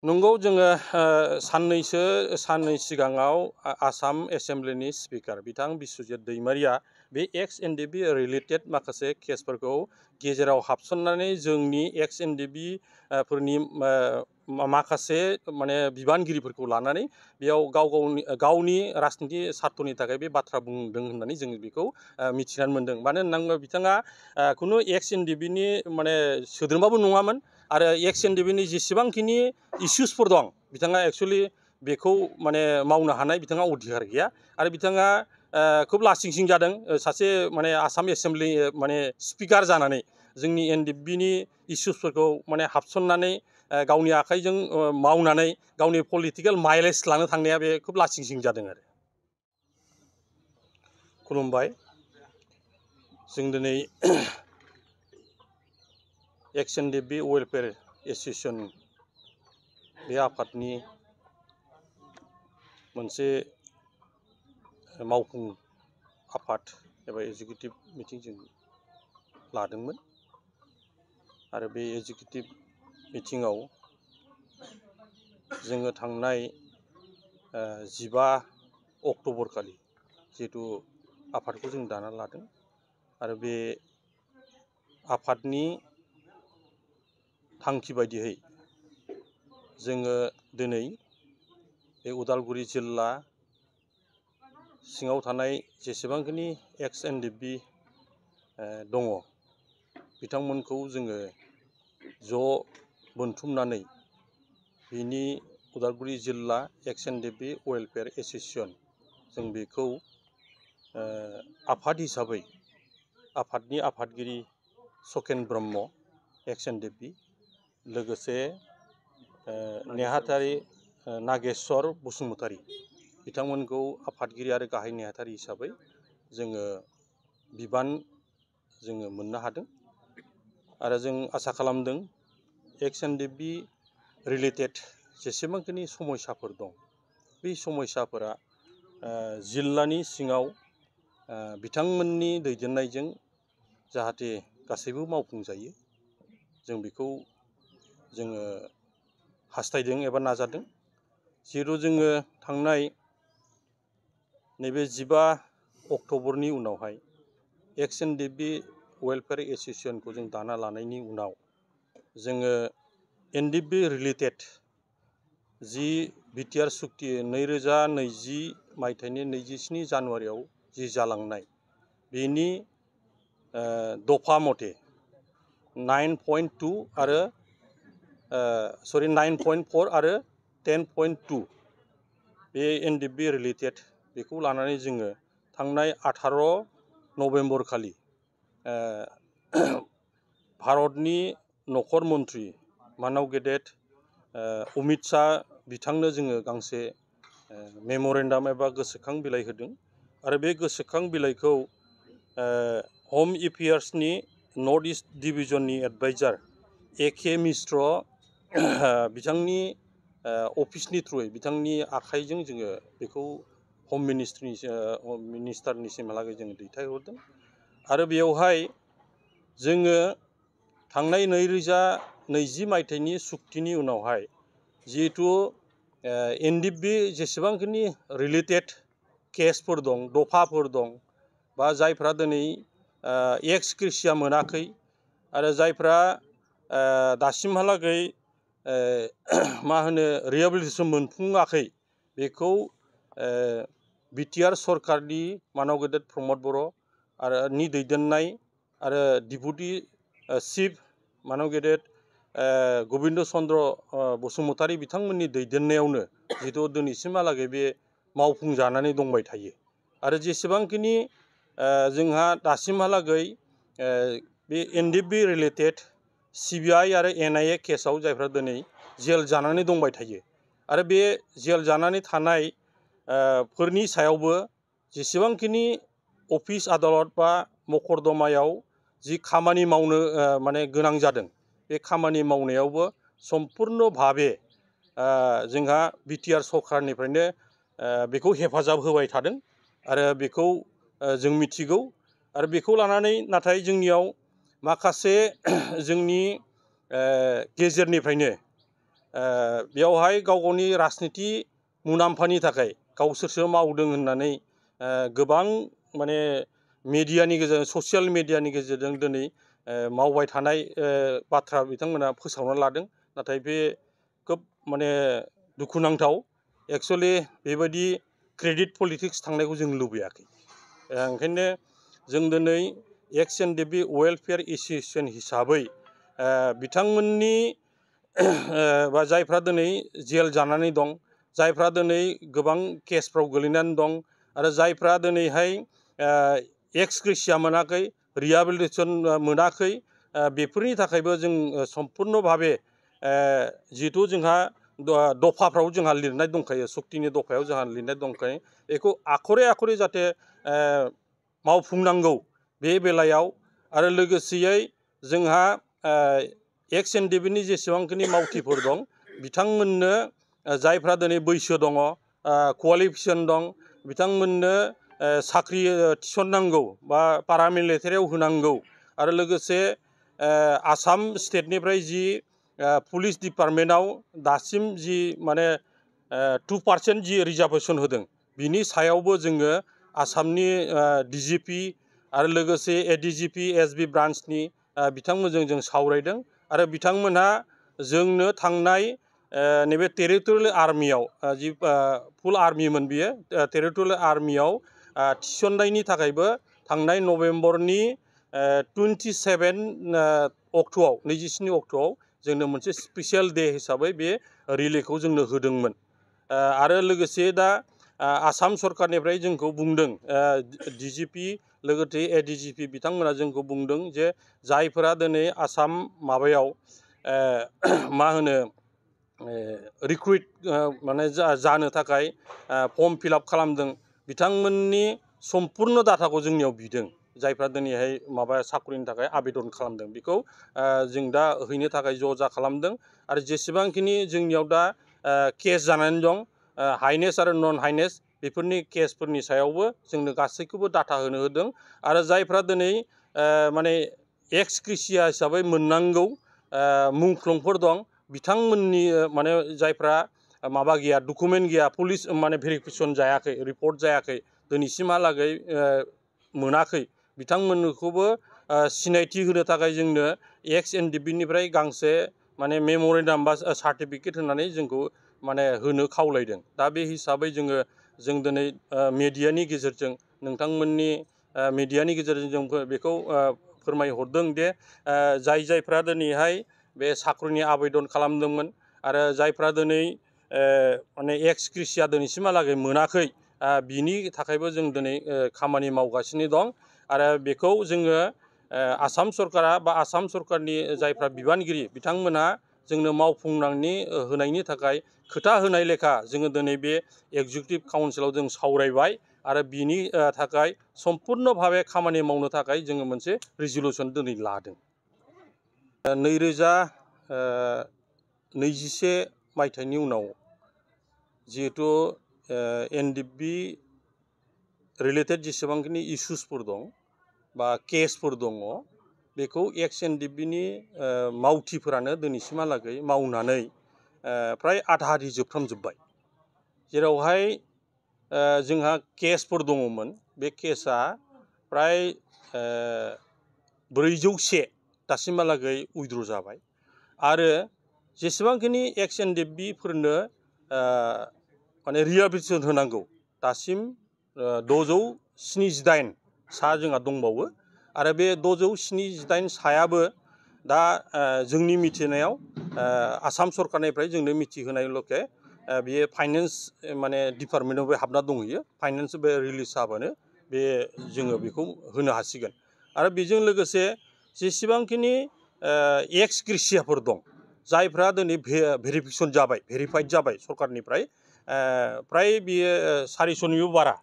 नंगौ जोङो साननै सिगाङाव आसाम एसेम्ब्लिनि स्पिकार बिथां बिस्वजित दैमारिया बे एक्स एनडिपि रिलेटेड माखासे केसफोरखौ गेजेराव हाबसननानै जोंनि एक्स एनडिपि फोरनि माखासे माने बिबानगिरिफोरखौ लानानै बेयाव गावनि राजनिति सार्थनि थाखाय बे बाथ्रा बुंदों होननानै जों बेखौ मिथिनानै मोनदों। मानो होनना बुङोब्ला बिथाङा खुनु एक्स एनडिपिनि माने सोद्रोमाबो नङामोन आरो एक्स एनडिपिनि जेसेबांखिनि इस्युसफोर दं बिथाङा एक्सुअलि बेखौ माने मावनो हानाय बिथाङा अधिकार गैया आरो बिथाङा खुब लासिंसिं जादों सासे माने आसाम एसेम्ब्लि माने स्पिकार जानानै जोंनि एनडिपिनि इस्युसफोरखौ माने हाबसननानै गावनि आखाइजों मावनानै गावनि पलिटिकेल माइलेज लानो थांनाया बे खुब लासिंसिं जादों आरो। खुलुमबाय। जों दिनै एक्स एनडिपि वेलफेयार एस'सिएशन बे आफादनि मोनसे मावफुं आफाद एबा एगजिकिउटिभ मिटिं जों लादोंमोन आरो बे एगजिकिउटिभ मिटिङाव जोङो थांनाय 15 अक्ट'बर खालि जिहेतु आफादखौ जों दाना लादों आरो बे आफादनि थांखि बायदियै जोङो दिनै बे उदालगुरि जिल्ला सिङाव थानाय जेसेबांखिनि एक्स एनडिपि दङ बिथांमोनखौ जोङो ज' बोनथुमनानै बिनि उदालगुरि जिल्ला एक्स एनडिपि वेलफेयार एस'सिएशन जों बेखौ आफाद हिसाबै आफादनि आफादगिरि सकेन ब्रह्म एक्स एनडिपि लोगोसे नेहाथारि नागेश्वर बसुमतारी बिथांमोनखौ आफादगिरि आरो गाहाय नेहाथारि हिसाबै जोङो बिबान जोङो मोननो हादों आरो जों आसा खालामदों एक्स एनडिपि रिलेटेड जेसेबांखिनि समयसाफोर दं बे समयसाफोरा जिल्लानि सिङाव बिथांमोननि दैदेननायजों जाहाथे गासैबो मावफुंजायो जों बेखौ जोङो हास्थायदों एबा नाजादों। जिहेतु जोङो थांनाय नैबे 15 अक्ट'बरनि उनावहाय एक्स एनडिपि वेलफेयार एस'सिएशनखौ जों दाना लानायनि उनाव जोङो एनडिपि रिलेटेड जि बिटिआर सुक्ति 2020 मायथाइनि 27 जानुवारियाव जि जालांनाय बेनि दफा मथे 9.2 आरो 9.4 आरो 10.2 बे एनडिपि रिलेटेड बेखौ लानानै जोङो थांनाय 18 नभेम्बर खालि भारतनि नखर मन्त्रि मानव गेदेत अमित शाह बिथांनो जोङो गांसे मेम'रेन्डाम एबा गोसोखां बिलाइ होदों आरो बे गोसोखां बिलाइखौ हम एफेयार्सनि नर्थ इस्ट डिभिजननि एडभाइजार ए.के. मिश्र बिथांनि अफिसनि थ्रुयै बिथांनि आखाइजों जोङो बेखौ हम मिनिस्टारनिसिमहालागै जोङो दैथायहरदों आरो बेयावहाय जोङो थांनाय 2020 मायथाइनि सुक्तिनि उनावहाय जिहेतु एनडिपि जेसेबांखिनि रिलेटेड केसफोर दं दफाफोर दं बा जायफ्रा दिनै एक्स ग्रेसिया मोनाखै आरो जायफ्रा दासिमहालागै मा होनो रिहेबिलिटेसन मोनफुङाखै बेखौ बिटिआर सरकारनि मानव गेदेत प्रमद बर' आरो नि दैदेननाय आरो डिपुटि चिफ मानव गेदेत गबिन्द चन्द्र बसुमतारी बिथांमोननि दैदेननायावनो जिहेतु दिनैसिमहालागै बे मावफुंजानानै दंबाय थायो आरो जेसेबांखिनि जोंहा दासिमहालागै बे एनडिपि रिलेटेड सिबिआइ आरो एनआइए केसाव जायफ्रा दिनै जेल जानानै दंबाय थायो आरो बे जेल जानानै थानाय फोरनि सायावबो जेसेबांखिनि अफिस आदालत बा मकर्दमायाव जि खामानि मावनो माने गोनां जादों बे खामानि मावनायावबो सम्पुर्ण भाबे जोंहा बिटिआर सरकारनिफ्रायनो बेखौ हेफाजाब होबाय थादों आरो बेखौ जों मिथिगौ आरो बेखौ लानानै नाथाय जोंनियाव माखासे जोंनि गेजेरनिफ्रायनो बेयावहाय गाव गावनि राजनिति मुलाम्फानि थाखाय गावसोरसो मावदों होननानै गोबां माने मिडियानि गेजेरजों ससियेल मिडियानि गेजेरजों दिनै मावबाय थानाय बाथ्रा बिथांमोना फोसावना लादों। नाथाय बे खोब माने दुखुनांथाव। एक्सुवेलि बेबायदि क्रेडिट पलिटिक्स थांनायखौ जों लुबैयाखै। ओंखायनो जों दिनै एक्स एनडिएफबि वेलफेयार एस'सिएशन हिसाबै बिथांमोननि बा जायफ्रा दिनै जेल जानानै दं, जायफ्रा दिनै गोबां केसफ्राव गोलैनानै दं, आरो जायफ्रा दिनैहाय एक्स ग्रेसिया मोनाखै, रिहेबिलिटेसन मोनाखै, बेफोरनि थाखायबो जों सम्पुर्ण भाबे जिहेथु जोंहा दफाफ्राव जोंहा लिरनाय दंखायो, सक्तिनि दफायाव जोंहा लिरनाय दंखायो, बेखौ आखरे आखरे जाहाथे मावफुंनांगौ बे बेलायाव। आरो लोगोसेयै जोंहा एक्स एनडिएफबिनि जेसेबांखिनि मावथिफोर दं बिथांमोननो जायफ्रा दिनै बैसो दङ, क्वालिफिकेसन दं, बिथांमोननो साख्रि थिसननांगौ बा पारामिलिटारियाव होनांगौ। आरो लोगोसे आसाम स्टेटनिफ्राय जि पुलिस डिपार्टमेन्टआव दासिम जि माने 2% जि रिजार्भेसन होदों, बिनि सायावबो जोङो आसामनि डिजिपि आरो लोगोसे एडिजिपि एसबि ब्रान्चनि बिथांमोनजों जों सावरायदों। आरो बिथांमोनहा जोंनो थांनाय नैबे टेरिटरियेल आर्मियाव जि फुल आर्मिमोन बियो, टेरिटरियेल आर्मियाव थिसननायनि थाखायबो थांनाय नभेम्बरनि 27 अक्ट'आव 27 अक्ट'आव जोंनो मोनसे स्पेसियेल डे हिसाबै बे रिलिखौ जोंनो होदोंमोन। आरो लोगोसे दा आसाम सरकारनिफ्राय जोंखौ बुंदों, डिजिपि लोगोसे एडिजिपि बिथांमोना जोंखौ बुंदों जे जायफोरा दिनै आसाम माबायाव मा होनो रिक्रुइट माने जानो थाखाय फर्म फिलआप खालामदों, बिथांमोननि सम्पुर्ण डाटाखौ जोंनियाव बिदों। जायफ्रा दिनैहाय माबा साख्रिनि थाखाय आवेदन खालामदों बेखौ जों दा हैनो थाखाय ज'जा खालामदों। आरो जेसेबांखिनि जोंनियाव दा केस जानानै दं, हाइनेस आरो नन हाइनेस, बेफोरनि केसफोरनि सायावबो जोंनो गासैखौबो डाटा होनो होदों। आरो जायफ्रा दिनै माने एक्स ग्रेसिया हिसाबै मोननांगौ मुंख्लंफोर दं, बिथांमोननि माने जायफ्रा माबा गैया, डकुमेन्ट गैया, पुलिस माने भेरिफिकेसन जायाखै, रिपर्ट जायाखै, दिनैसिमहालागै मोनाखै, बिथांमोनखौबो सिनायथि होनो थाखाय जोंनो एक्स एनडिएफबिनिफ्राय गांसे माने मेम'रेन्डाम बा सार्टिफिकेट होनानै जोंखौ माने होनो खावलायदों। दा बे हिसाबै जों दिनै मेडियानि गेजेरजों, नोंथांमोननि मेडियानि गेजेरजों जों बेखौ फोरमायहरदों दे जायफ्रा दिनैहाय बे साख्रिनि आवेदन खालामदोंमोन आरो जायफ्रा दिनै माने एक्स ग्रेसिया दिनैसिमहालागै मोनाखै, बिनि थाखायबो जों दिनै खामानि मावगासिनो दं। आरो बेखौ जोङो आसाम सरकारा बा आसाम सरकारनि जायफ्रा बिबानगिरि बिथांमोनहा जोंनो मावफुंनानै होनायनि थाखाय खोथा होनाय लेखा जोङो दिनै बे एक्जिकिउटिभ काउन्सिलाव जों सावरायबाय। आरो बिनि थाखाय सम्पुर्ण भाबे खामानि मावनो थाखाय जोङो मोनसे रिजलिउसन दिनै लादों। 2021 मायथाइनि उनाव जिहेथु एनडिएफबि रिलेटेड जेसेबांखिनि इस्युसफोर दं बा केसफोर दङ, बेखौ एक्स एनडिएफबिनि मावथिफोरानो दिनैसिमहालागै मावनानै फ्राय आधा आधि जोबफ्रामजोब्बाय। जेरावहाय जोंहा केसफोर दङमोन, बे केसा फ्राय 401 दासिमहालागै उइद्र' जाबाय। आरो जेसेबांखिनि एक्स एनडिएफबिफोरनो माने रिहेबिलिटेसन होनांगौ, दासिम 678 सा जोंहा दंबावो। आरो बे 678 सायाबो दा जोंनि मिथिनायाव आसाम सरकारनिफ्राय जोंनो मिथिहोनाय लके बेयो फाइनेन्स माने डिपार्टमेन्टआव हाबना दंहैयो। फाइनेन्स बे रिलिज जाबानो बे जोङो बेखौ होनो हासिगोन। आरो बेजों लोगोसे जेसेबांखिनि एक्स ग्रेसियाफोर दं, जायफ्रा दिनै भेरिफिकेसन जाबाय, भेरिफाइड जाबाय सरकारनिफ्राय, फ्राय बियो 400निबो बारा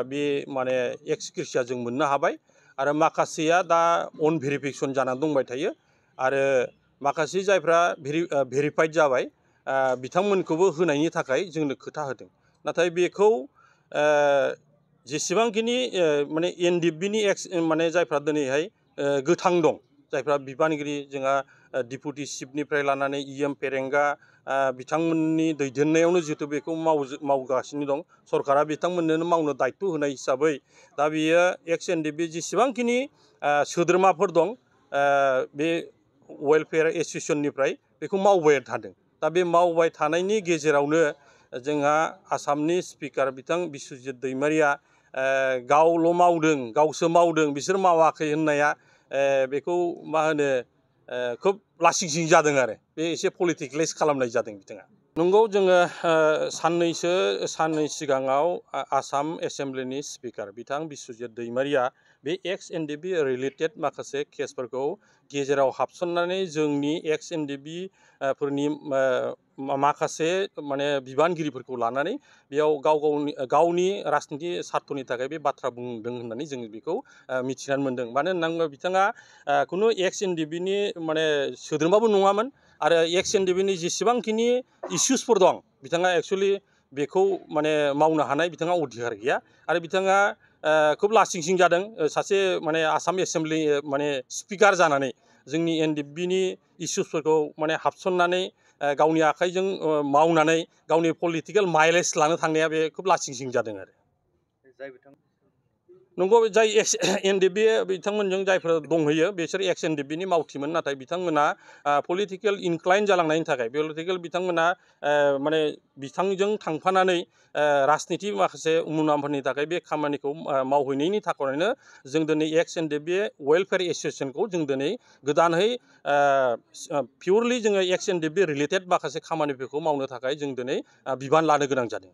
बे माने एक्स ग्रेसिया जों मोननो हाबाय। आरो माखासेया दा अन भेरिफिकेसन जानानै दंबाय थायो। आरो माखासे जायफ्रा भेरिफाइड जाबाय बिथांमोनखौबो होनायनि थाखाय जोंनो खोथा होदों। नाथाय बेखौ जेसेबांखिनि माने एनडिएफबिनि एक्स माने जायफ्रा दिनैहाय गोथां दं, जायफ्रा बिबानगिरि जोंहा डिपुटि चिफनिफ्राय लानानै EM फेरेंगा बिथांमोननि दैदेननायावनो जिहेतु बेखौ मावगासिनो दं सरकारा बिथांमोननो मावनो दायित्व होनाय हिसाबै दा बियो एक्स एनडिपि जेसेबांखिनि सोद्रोमाफोर दं बे वेलफेयार एस'सिएशननिफ्राय बेखौ मावबाय थादों दा बे मावबाय थानायनि गेजेरावनो जोंहा आसामनि स्पिकार बिथां बिस्वजित दैमारिया गावल' मावदों गावसो मावदों बिसोर मावाखै होननाया बेखौ मा होनो खोब लासिंसिं जादों आरो बे एसे पलिटिकेलाइज खालामनाय जादों बिथाङा नंगौ जोङो साननै सिगाङाव आसाम एसेमब्लिनि स्पिकार बिथां बिस्वजित दैमारिया बे एक्स एनडिपि रिलेटेड माखासे केसफोरखौ गेजेराव हाबसननानै जोंनि एक्स एनडिपि फोरनि माखासे माने बिबानगिरिफोरखौ लानानै बेयाव गावनि राजनिति सार्थनि थाखाय बे बाथ्रा बुंदों होननानै जों बेखौ मिथिनानै मोनदों मानो होनना बुङोब्ला बिथाङा खुनु एक्स एनडिपिनि माने सोद्रोमाबो नङामोन आरो एक्स एनडिपिनि जेसेबांखिनि इस्युसफोर दं बिथाङा एक्सुवेलि बेखौ माने मावनो हानाय बिथाङा अधिकार गैया आरो बिथाङा खोब लासिंसिं जादों सासे माने आसाम एसेमब्लि माने स्पिकार जानानै जोंनि एनडिपिनि इस्युसफोरखौ माने हाबसननानै गावनि आखाइजों मावनानै गावनि पलिटिकेल माइलेज लानो थांनाया बे खोब लासिंसिं जादों आरो नंगौ जाय एक्स एनडिपि बिथांमोनजों जायफोर दंहैयो बिसोर एक्स एनडिपिनि मावथिमोन नाथाय बिथांमोना पलिटिकेल इनक्लाइन जालांनायनि थाखाय पलिटिकेल बिथांमोना माने बिथांजों थांफानानै राजनिति माखासे मुलाम्फानि थाखाय बे खामानिखौ मावहैनायनि थाखायनो जों दिनै एक्स एनडिपि वेलफेयार एस'सिएशनखौ जों दिनै गोदानै पिउरलि जोङो एक्स एनडिपि रिलेटेड माखासे खामानिफोरखौ मावनो थाखाय जों दिनै बिबान लानो गोनां जादों